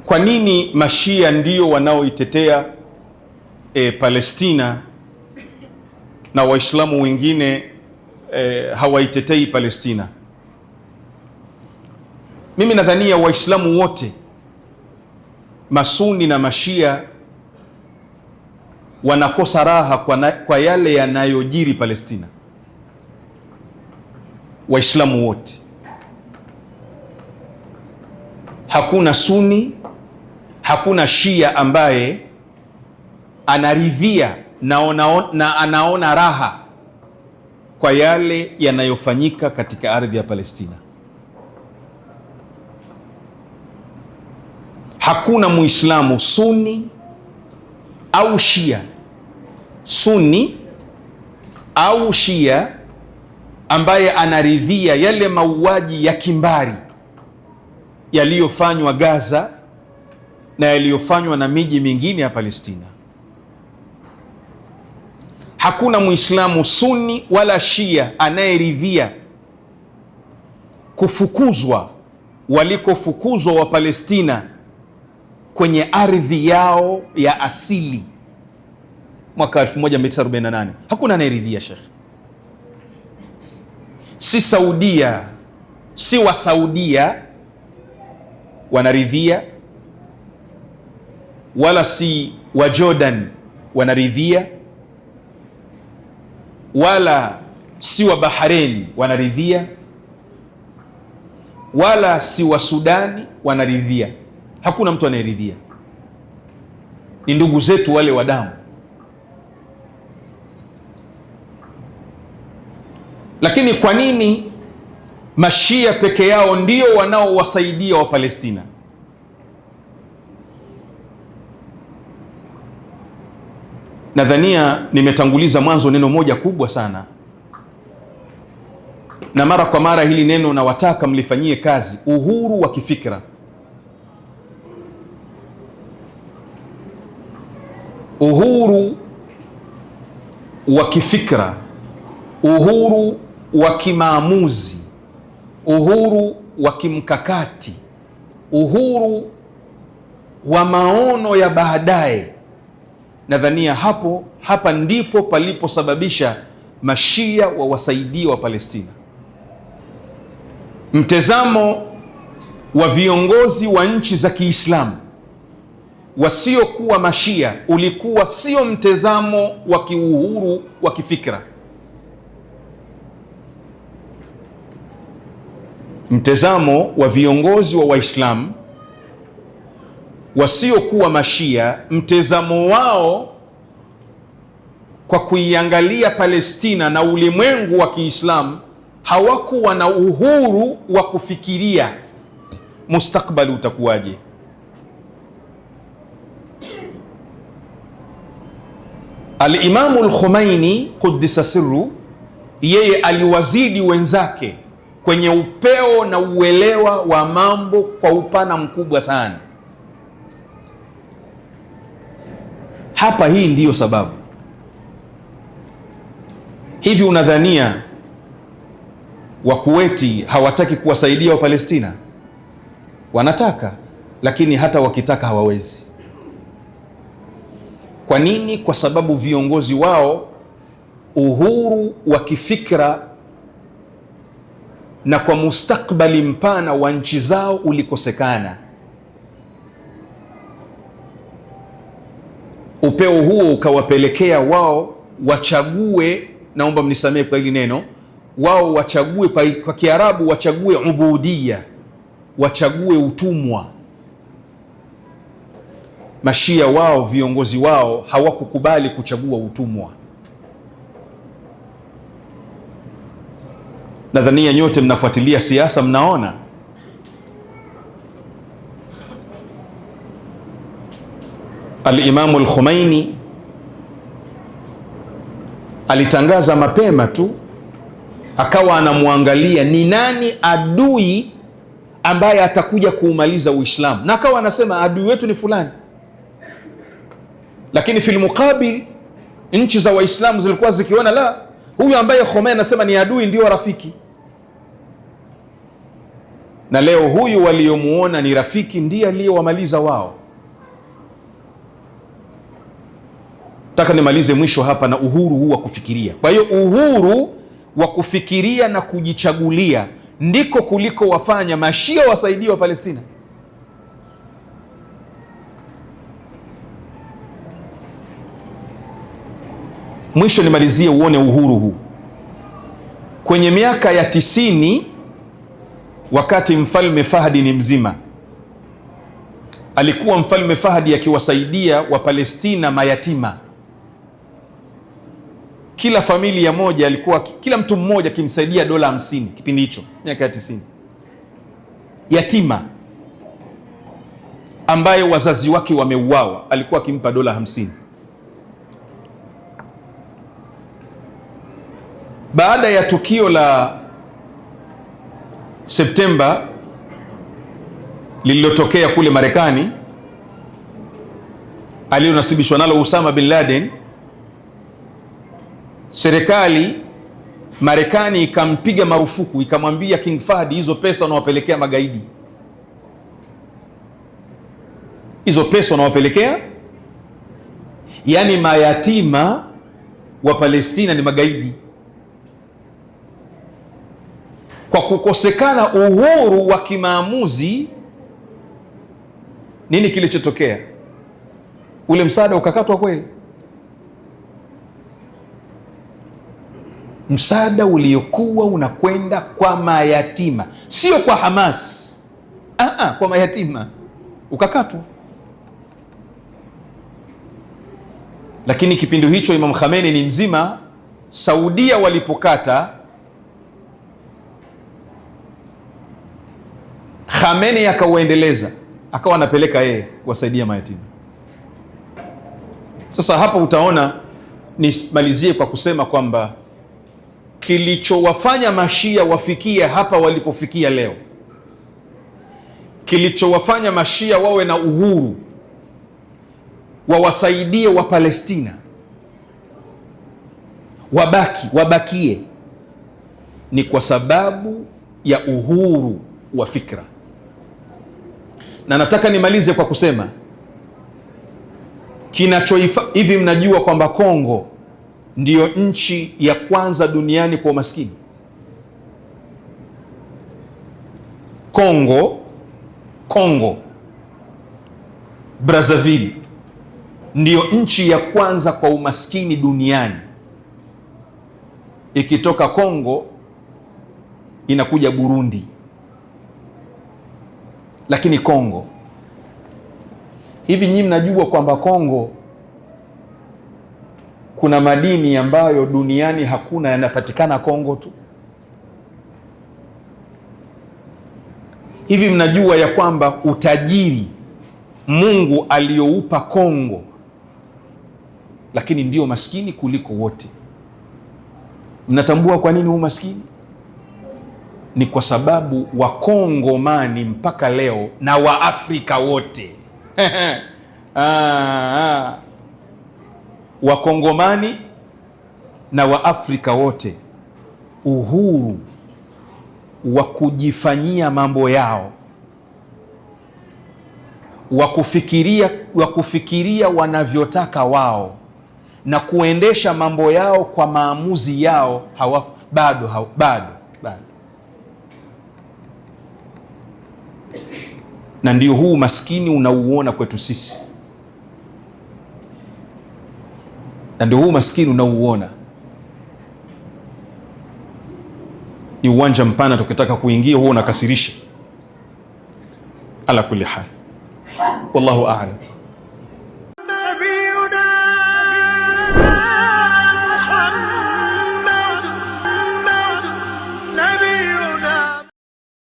Kwa nini Mashia ndio wanaoitetea Palestina na Waislamu wengine hawaitetei Palestina? Mimi nadhania Waislamu wote, Masuni na Mashia, wanakosa raha kwa yale yanayojiri Palestina. Waislamu wote, hakuna Suni, hakuna Shia ambaye anaridhia na anaona raha kwa yale yanayofanyika katika ardhi ya Palestina. Hakuna Muislamu Suni au Shia, Suni au Shia, ambaye anaridhia yale mauaji ya kimbari yaliyofanywa Gaza na yaliyofanywa na miji mingine ya Palestina. Hakuna Muislamu Suni wala Shia anayeridhia kufukuzwa walikofukuzwa wa Palestina kwenye ardhi yao ya asili mwaka 1948. Hakuna anayeridhia, Sheikh. Si Saudia, si wa Saudia wanaridhia, wala si wa Jordan wanaridhia, wala si wa Bahrain wanaridhia, wala si wa Sudani wanaridhia. Hakuna mtu anayeridhia. Ni ndugu zetu wale wa damu. Lakini kwa nini Mashia peke yao ndio wanaowasaidia wa Palestina? Nadhania nimetanguliza mwanzo neno moja kubwa sana, na mara kwa mara hili neno nawataka mlifanyie kazi: uhuru wa kifikra. Uhuru wa kifikra, uhuru wa kimaamuzi, uhuru wa kimkakati, uhuru wa maono ya baadaye. Nadhania hapa ndipo paliposababisha Mashia wawasaidia wa Palestina. Mtazamo wa viongozi wa nchi za Kiislamu wasiokuwa Mashia ulikuwa sio mtazamo wa kiuhuru wa kifikra. Mtazamo wa viongozi wa Waislamu wasiokuwa Mashia, mtazamo wao kwa kuiangalia Palestina na ulimwengu wa Kiislamu, hawakuwa na uhuru wa kufikiria mustakbali utakuwaje. Al-Imamu al-Khomeini Quddisa Sirru, yeye aliwazidi wenzake kwenye upeo na uelewa wa mambo kwa upana mkubwa sana. Hapa hii ndiyo sababu. Hivi unadhania wa Kuwaiti hawataki kuwasaidia wa Palestina? Wanataka, lakini hata wakitaka hawawezi. Kwa nini? Kwa sababu viongozi wao uhuru wa kifikra na kwa mustakbali mpana wa nchi zao ulikosekana. Upeo huo ukawapelekea wao wachague, naomba mnisamehe kwa hili neno, wao wachague, kwa Kiarabu wachague ubudia, wachague utumwa. Mashia wao, viongozi wao hawakukubali kuchagua utumwa. Nadhania nyote mnafuatilia siasa, mnaona Al-Imamu al-Khomeini alitangaza mapema tu, akawa anamwangalia ni nani adui ambaye atakuja kuumaliza Uislamu, na akawa anasema adui wetu ni fulani. Lakini fil muqabil nchi za Waislamu zilikuwa zikiona la, huyu ambaye Khomeini anasema ni adui ndio rafiki. na leo huyu waliomuona ni rafiki ndiye aliyowamaliza wao. Nataka nimalize mwisho hapa na uhuru huu wa kufikiria. Kwa hiyo uhuru wa kufikiria na kujichagulia ndiko kuliko wafanya Mashia wasaidie wa Palestina. Mwisho nimalizie uone uhuru huu. Kwenye miaka ya 90, wakati mfalme Fahdi ni mzima, alikuwa mfalme Fahdi akiwasaidia wa Palestina mayatima. Kila familia moja alikuwa, kila mtu mmoja kimsaidia dola 50 kipindi hicho, miaka ya 90. Yatima ambaye wazazi wake wameuawa alikuwa akimpa dola 50. Baada ya tukio la Septemba lililotokea kule Marekani alionasibishwa nalo Usama bin Laden, serikali Marekani ikampiga marufuku, ikamwambia King Fahd, hizo pesa unawapelekea magaidi, hizo pesa unawapelekea, yani mayatima wa Palestina ni magaidi. Kwa kukosekana uhuru wa kimaamuzi, nini kilichotokea? Ule msaada ukakatwa kweli. Msaada uliokuwa unakwenda kwa mayatima, sio kwa Hamas, kwa mayatima ukakatwa. Lakini kipindi hicho Imam Khamenei ni mzima. Saudia walipokata, Khamenei akauendeleza, akawa anapeleka yeye kuwasaidia mayatima. Sasa hapa utaona, nimalizie kwa kusema kwamba kilichowafanya Mashia wafikie hapa walipofikia leo, kilichowafanya Mashia wawe na uhuru wawasaidie wa Palestina wabakie, ni kwa sababu ya uhuru wa fikra. Na nataka nimalize kwa kusema hivi, mnajua kwamba Kongo ndiyo nchi ya kwanza duniani kwa umaskini? Kongo Brazzaville ndiyo nchi ya kwanza kwa umaskini duniani. Ikitoka Kongo inakuja Burundi, lakini Kongo. Hivi nyinyi mnajua kwamba Kongo kuna madini ambayo duniani hakuna, yanapatikana Kongo tu? Hivi mnajua ya kwamba utajiri Mungu aliyoupa Kongo, lakini ndio maskini kuliko wote? Mnatambua kwa nini huu maskini? Ni kwa sababu Wakongomani mpaka leo na Waafrika wote Wakongomani na Waafrika wote, uhuru wa kujifanyia mambo yao, wa kufikiria wanavyotaka wao na kuendesha mambo yao kwa maamuzi yao, bado. Na ndio huu maskini unauona kwetu sisi, na ndio huu maskini unauona. Ni uwanja mpana, tukitaka kuingia huo unakasirisha. Ala kulli hal, wallahu a'lam.